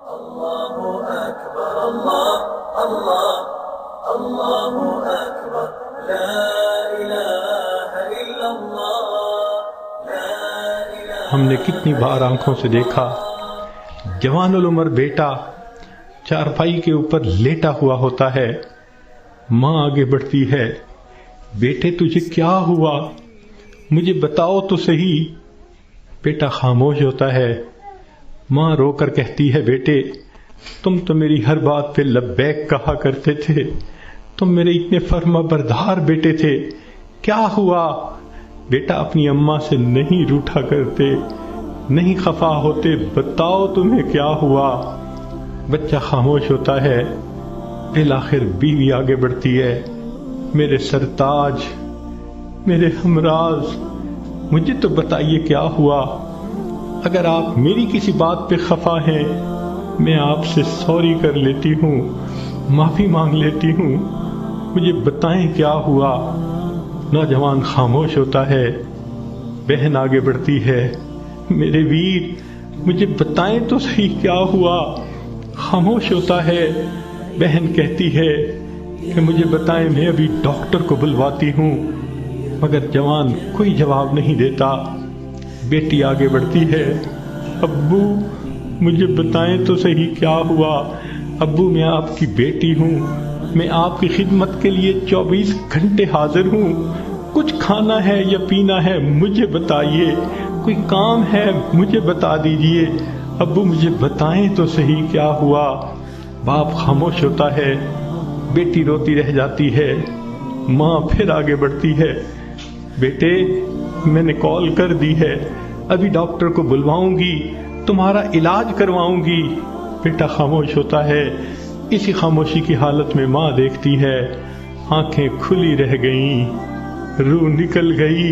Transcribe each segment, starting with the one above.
الله أكبر الله الله الله أكبر لا إله إلا الله لا إله. ہم نے کتنی بار آنکھوں سے دیکھا جوان العمر بیٹا چارپائی کے اوپر لیٹا ہوا ہوتا ہے، ماں آگے بڑھتی ہے، بیٹے تجھے کیا ہوا، مجھے بتاؤ تو صحیح. بیٹا خاموش ہوتا ہے، ماں رو کر کہتی ہے بیٹے تم تو میری ہر بات پہ لبیک کہا کرتے تھے، تم میرے اتنے فرما بردار بیٹے تھے، کیا ہوا؟ بیٹا اپنی اماں سے نہیں روٹھا کرتے، نہیں خفا ہوتے، بتاؤ تمہیں کیا ہوا. بچہ خاموش ہوتا ہے، بالآخر بیوی آگے بڑھتی ہے، میرے سرتاج، میرے ہمراز، مجھے تو بتائیے کیا ہوا. اگر آپ میری کسی بات پہ خفا ہیں میں آپ سے سوری کر لیتی ہوں، معافی مانگ لیتی ہوں، مجھے بتائیں کیا ہوا. نوجوان خاموش ہوتا ہے، بہن آگے بڑھتی ہے، میرے ویر مجھے بتائیں تو صحیح کیا ہوا. خاموش ہوتا ہے، بہن کہتی ہے کہ مجھے بتائیں، میں ابھی ڈاکٹر کو بلواتی ہوں. مگر جوان کوئی جواب نہیں دیتا. بیٹی آگے بڑھتی ہے، ابو مجھے بتائیں تو صحیح کیا ہوا. ابو میں آپ کی بیٹی ہوں، میں آپ کی خدمت کے لیے 24 گھنٹے حاضر ہوں. کچھ کھانا ہے یا پینا ہے مجھے بتائیے، کوئی کام ہے مجھے بتا دیجئے. ابو مجھے بتائیں تو صحیح کیا ہوا. باپ خاموش ہوتا ہے، بیٹی روتی رہ جاتی ہے. ماں پھر آگے بڑھتی ہے، بیٹے میں نے کال کر دی ہے، ابھی ڈاکٹر کو بلواؤں گی، تمہارا علاج کرواؤں گی. بیٹا خاموش ہوتا ہے. اسی خاموشی کی حالت میں ماں دیکھتی ہے، آنکھیں کھلی رہ گئیں، روح نکل گئی.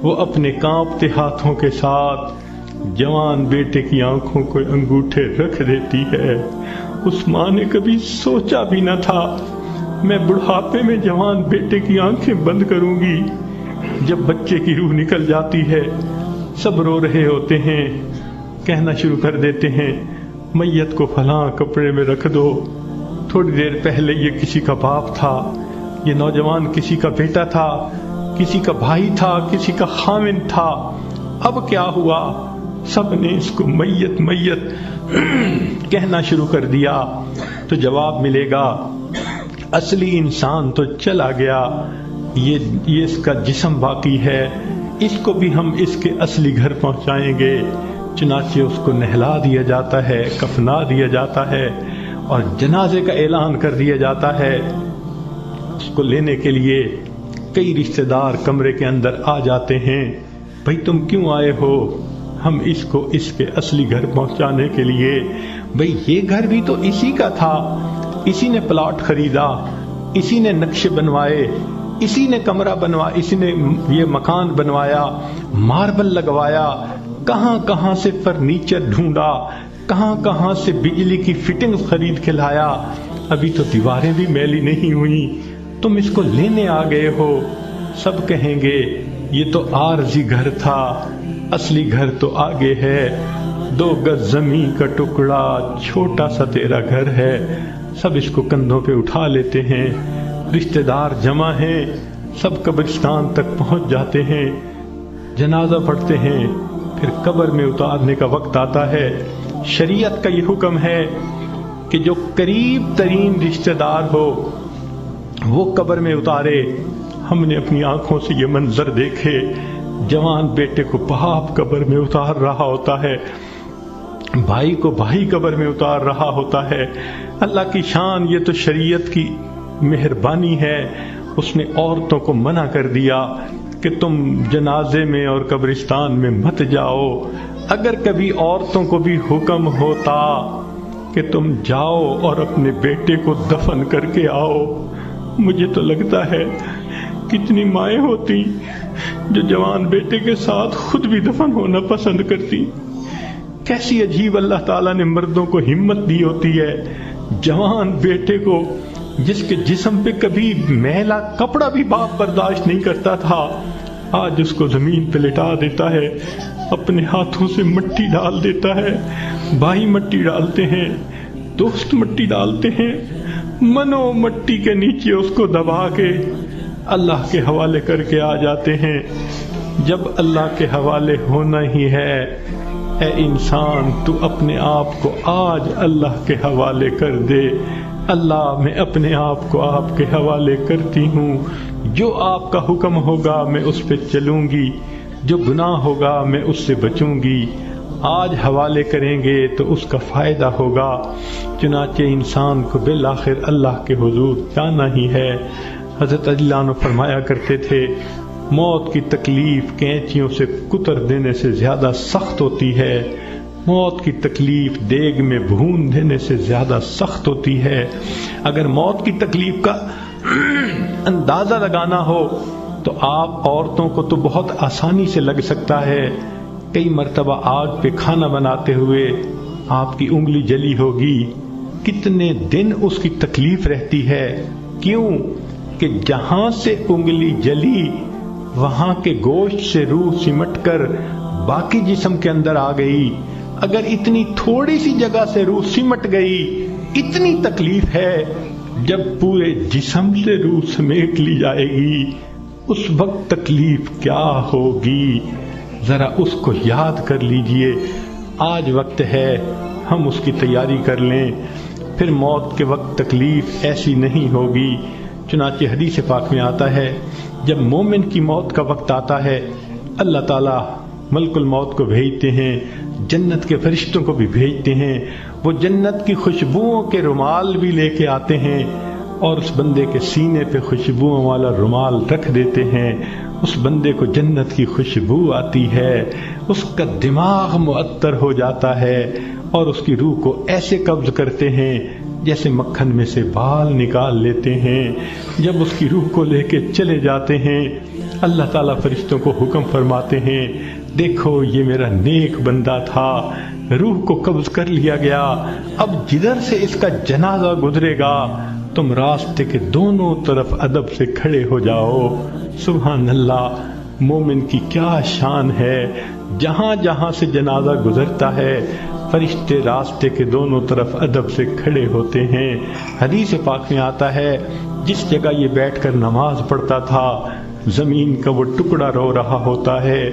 وہ اپنے کانپتے ہاتھوں کے ساتھ جوان بیٹے کی آنکھوں کو انگوٹھے رکھ دیتی ہے. اس ماں نے کبھی سوچا بھی نہ تھا میں بڑھاپے میں جوان بیٹے کی آنکھیں بند کروں گی. جب بچے کی روح نکل جاتی ہے سب رو رہے ہوتے ہیں، کہنا شروع کر دیتے ہیں میت کو فلاں کپڑے میں رکھ دو، تھوڑی دیر پہلے یہ کسی کا باپ تھا، یہ نوجوان کسی کا بیٹا تھا، کسی کا بھائی تھا، کسی کا خاوند تھا، اب کیا ہوا؟ سب نے اس کو میت میت کہنا شروع کر دیا. تو جواب ملے گا اصلی انسان تو چلا گیا، یہ اس کا جسم باقی ہے، اس کو بھی ہم اس کے اصلی گھر پہنچائیں گے. چنانچہ اس کو نہلا دیا جاتا ہے، کفنا دیا جاتا ہے اور جنازے کا اعلان کر دیا جاتا ہے. اس کو لینے کے لیے کئی رشتہ دار کمرے کے اندر آ جاتے ہیں، بھئی تم کیوں آئے ہو؟ ہم اس کو اس کے اصلی گھر پہنچانے کے لیے. بھئی یہ گھر بھی تو اسی کا تھا، اسی نے پلاٹ خریدا، اسی نے نقشے بنوائے، اسی نے کمرہ بنوایا، اسی نے یہ مکان بنوایا، ماربل لگوایا، کہاں کہاں سے فرنیچر ڈھونڈا، کہاں کہاں سے بجلی کی فٹنگ خرید کے لایا، ابھی تو دیواریں بھی میلی نہیں ہوئی، تم اس کو لینے آ گئے ہو. سب کہیں گے یہ تو عارضی گھر تھا، اصلی گھر تو آگے ہے، 2 گز زمین کا ٹکڑا، چھوٹا سا تیرا گھر ہے. سب اس کو کندھوں پہ اٹھا لیتے ہیں، رشتہ دار جمع ہیں، سب قبرستان تک پہنچ جاتے ہیں، جنازہ پڑھتے ہیں، پھر قبر میں اتارنے کا وقت آتا ہے. شریعت کا یہ حکم ہے کہ جو قریب ترین رشتہ دار ہو وہ قبر میں اتارے. ہم نے اپنی آنکھوں سے یہ منظر دیکھے، جوان بیٹے کو باپ قبر میں اتار رہا ہوتا ہے، بھائی کو بھائی قبر میں اتار رہا ہوتا ہے. اللہ کی شان، یہ تو شریعت کی مہربانی ہے. اس نے عورتوں کو منع کر دیا کہ تم جنازے میں اور قبرستان میں مت جاؤ. اگر کبھی عورتوں کو بھی حکم ہوتا کہ تم جاؤ اور اپنے بیٹے کو دفن کر کے آؤ، مجھے تو لگتا ہے کتنی مائیں ہوتی جو جوان بیٹے کے ساتھ خود بھی دفن ہونا پسند کرتی. کیسی عجیب اللہ تعالیٰ نے مردوں کو ہمت دی ہوتی ہے. جوان بیٹے کو جس کے جسم پہ کبھی میلا کپڑا بھی باپ برداشت نہیں کرتا تھا، آج اس کو زمین پہ لٹا دیتا ہے، اپنے ہاتھوں سے مٹی ڈال دیتا ہے، بھائی مٹی ڈالتے ہیں، دوست مٹی ڈالتے ہیں، منو مٹی کے نیچے اس کو دبا کے اللہ کے حوالے کر کے آ جاتے ہیں۔ جب اللہ کے حوالے ہونا ہی ہے، اے انسان تو اپنے آپ کو آج اللہ کے حوالے کر دے۔ اللہ میں اپنے آپ کو آپ کے حوالے کرتی ہوں، جو آپ کا حکم ہوگا میں اس پہ چلوں گی، جو گناہ ہوگا میں اس سے بچوں گی۔ آج حوالے کریں گے تو اس کا فائدہ ہوگا۔ چنانچہ انسان کو بالآخر اللہ کے حضور جانا ہی ہے۔ حضرت علی اللہ عنہ فرمایا کرتے تھے، موت کی تکلیف کینچیوں سے کتر دینے سے زیادہ سخت ہوتی ہے، موت کی تکلیف دیگ میں بھون دینے سے زیادہ سخت ہوتی ہے۔ اگر موت کی تکلیف کا اندازہ لگانا ہو تو آپ عورتوں کو تو بہت آسانی سے لگ سکتا ہے۔ کئی مرتبہ آگ پہ کھانا بناتے ہوئے آپ کی انگلی جلی ہوگی، کتنے دن اس کی تکلیف رہتی ہے۔ کیوں کہ جہاں سے انگلی جلی وہاں کے گوشت سے روح سمٹ کر باقی جسم کے اندر آ گئی۔ اگر اتنی تھوڑی سی جگہ سے روح سمٹ گئی، اتنی تکلیف ہے۔ جب پورے جسم سے روح سمیٹ لی جائے گی اس وقت تکلیف کیا ہوگی، ذرا اس کو یاد کر لیجئے۔ آج وقت ہے ہم اس کی تیاری کر لیں، پھر موت کے وقت تکلیف ایسی نہیں ہوگی۔ چنانچہ حدیث پاک میں آتا ہے، جب مومن کی موت کا وقت آتا ہے اللہ تعالیٰ ملک الموت کو بھیجتے ہیں، جنت کے فرشتوں کو بھی بھیجتے ہیں، وہ جنت کی خوشبوؤں کے رومال بھی لے کے آتے ہیں اور اس بندے کے سینے پہ خوشبوؤں والا رومال رکھ دیتے ہیں۔ اس بندے کو جنت کی خوشبو آتی ہے، اس کا دماغ معطر ہو جاتا ہے اور اس کی روح کو ایسے قبض کرتے ہیں جیسے مکھن میں سے بال نکال لیتے ہیں۔ جب اس کی روح کو لے کے چلے جاتے ہیں اللہ تعالیٰ فرشتوں کو حکم فرماتے ہیں، دیکھو یہ میرا نیک بندہ تھا، روح کو قبض کر لیا گیا، اب جدھر سے اس کا جنازہ گزرے گا تم راستے کے دونوں طرف ادب سے کھڑے ہو جاؤ۔ سبحان اللہ، مومن کی کیا شان ہے، جہاں جہاں سے جنازہ گزرتا ہے فرشتے راستے کے دونوں طرف ادب سے کھڑے ہوتے ہیں۔ حدیث پاک میں آتا ہے، جس جگہ یہ بیٹھ کر نماز پڑھتا تھا زمین کا وہ ٹکڑا رو رہا ہوتا ہے،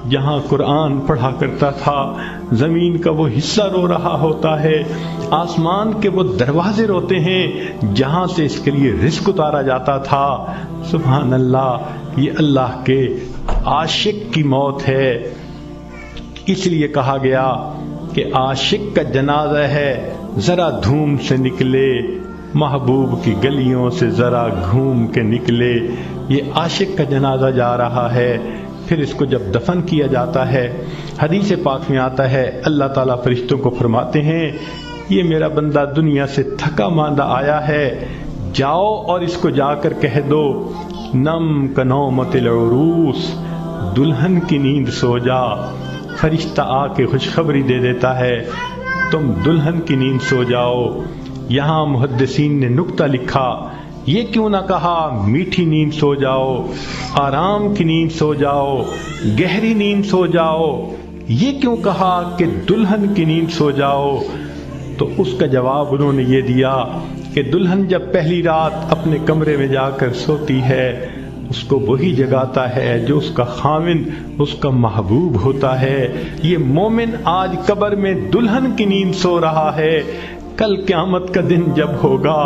جہاں قرآن پڑھا کرتا تھا زمین کا وہ حصہ رو رہا ہوتا ہے، آسمان کے وہ دروازے روتے ہیں جہاں سے اس کے لیے رزق اتارا جاتا تھا۔ سبحان اللہ، یہ اللہ کے عاشق کی موت ہے۔ اس لیے کہا گیا کہ عاشق کا جنازہ ہے، ذرا دھوم سے نکلے، محبوب کی گلیوں سے ذرا گھوم کے نکلے۔ یہ عاشق کا جنازہ جا رہا ہے، پھر اس کو جب دفن کیا جاتا ہے حدیث پاک میں آتا ہے اللہ تعالیٰ فرشتوں کو فرماتے ہیں، یہ میرا بندہ دنیا سے تھکا ماندہ آیا ہے، جاؤ اور اس کو جا کر کہہ دو نم کنومت العروس، دلہن کی نیند سو جا۔ فرشتہ آ کے خوشخبری دے دیتا ہے تم دلہن کی نیند سو جاؤ۔ یہاں محدثین نے نکتہ لکھا، یہ کیوں نہ کہا میٹھی نیند سو جاؤ، آرام کی نیند سو جاؤ، گہری نیند سو جاؤ، یہ کیوں کہا کہ دلہن کی نیند سو جاؤ؟ تو اس کا جواب انہوں نے یہ دیا کہ دلہن جب پہلی رات اپنے کمرے میں جا کر سوتی ہے اس کو وہی جگاتا ہے جو اس کا خاوند، اس کا محبوب ہوتا ہے۔ یہ مومن آج قبر میں دلہن کی نیند سو رہا ہے، کل قیامت کا دن جب ہوگا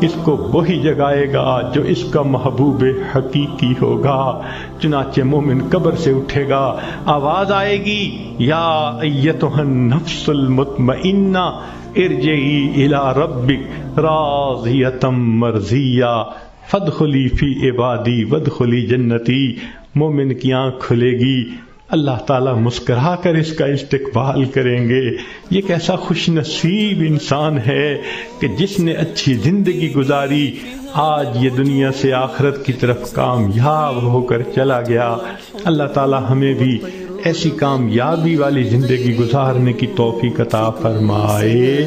اس کو وہی جگائے گا جو اس کا محبوب حقیقی ہوگا۔ چنانچہ مومن قبر سے اٹھے گا، آواز آئے گی یا ایتھا النفس المطمئنہ ارجعی الی ربک راضیۃ مرضیہ فادخلی فی عبادی وادخلی جنتی۔ مومن کی آنکھ کھلے گی، اللہ تعالیٰ مسکرا کر اس کا استقبال کریں گے۔ یہ کیسا خوش نصیب انسان ہے کہ جس نے اچھی زندگی گزاری، آج یہ دنیا سے آخرت کی طرف کامیاب ہو کر چلا گیا۔ اللہ تعالیٰ ہمیں بھی ایسی کامیابی والی زندگی گزارنے کی توفیق عطا فرمائے۔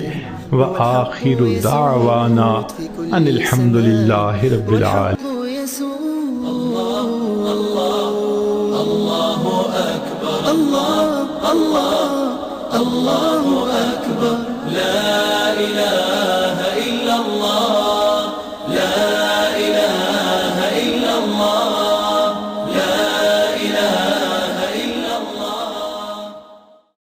وآخر دعوانا ان الحمد للہ رب العالمین۔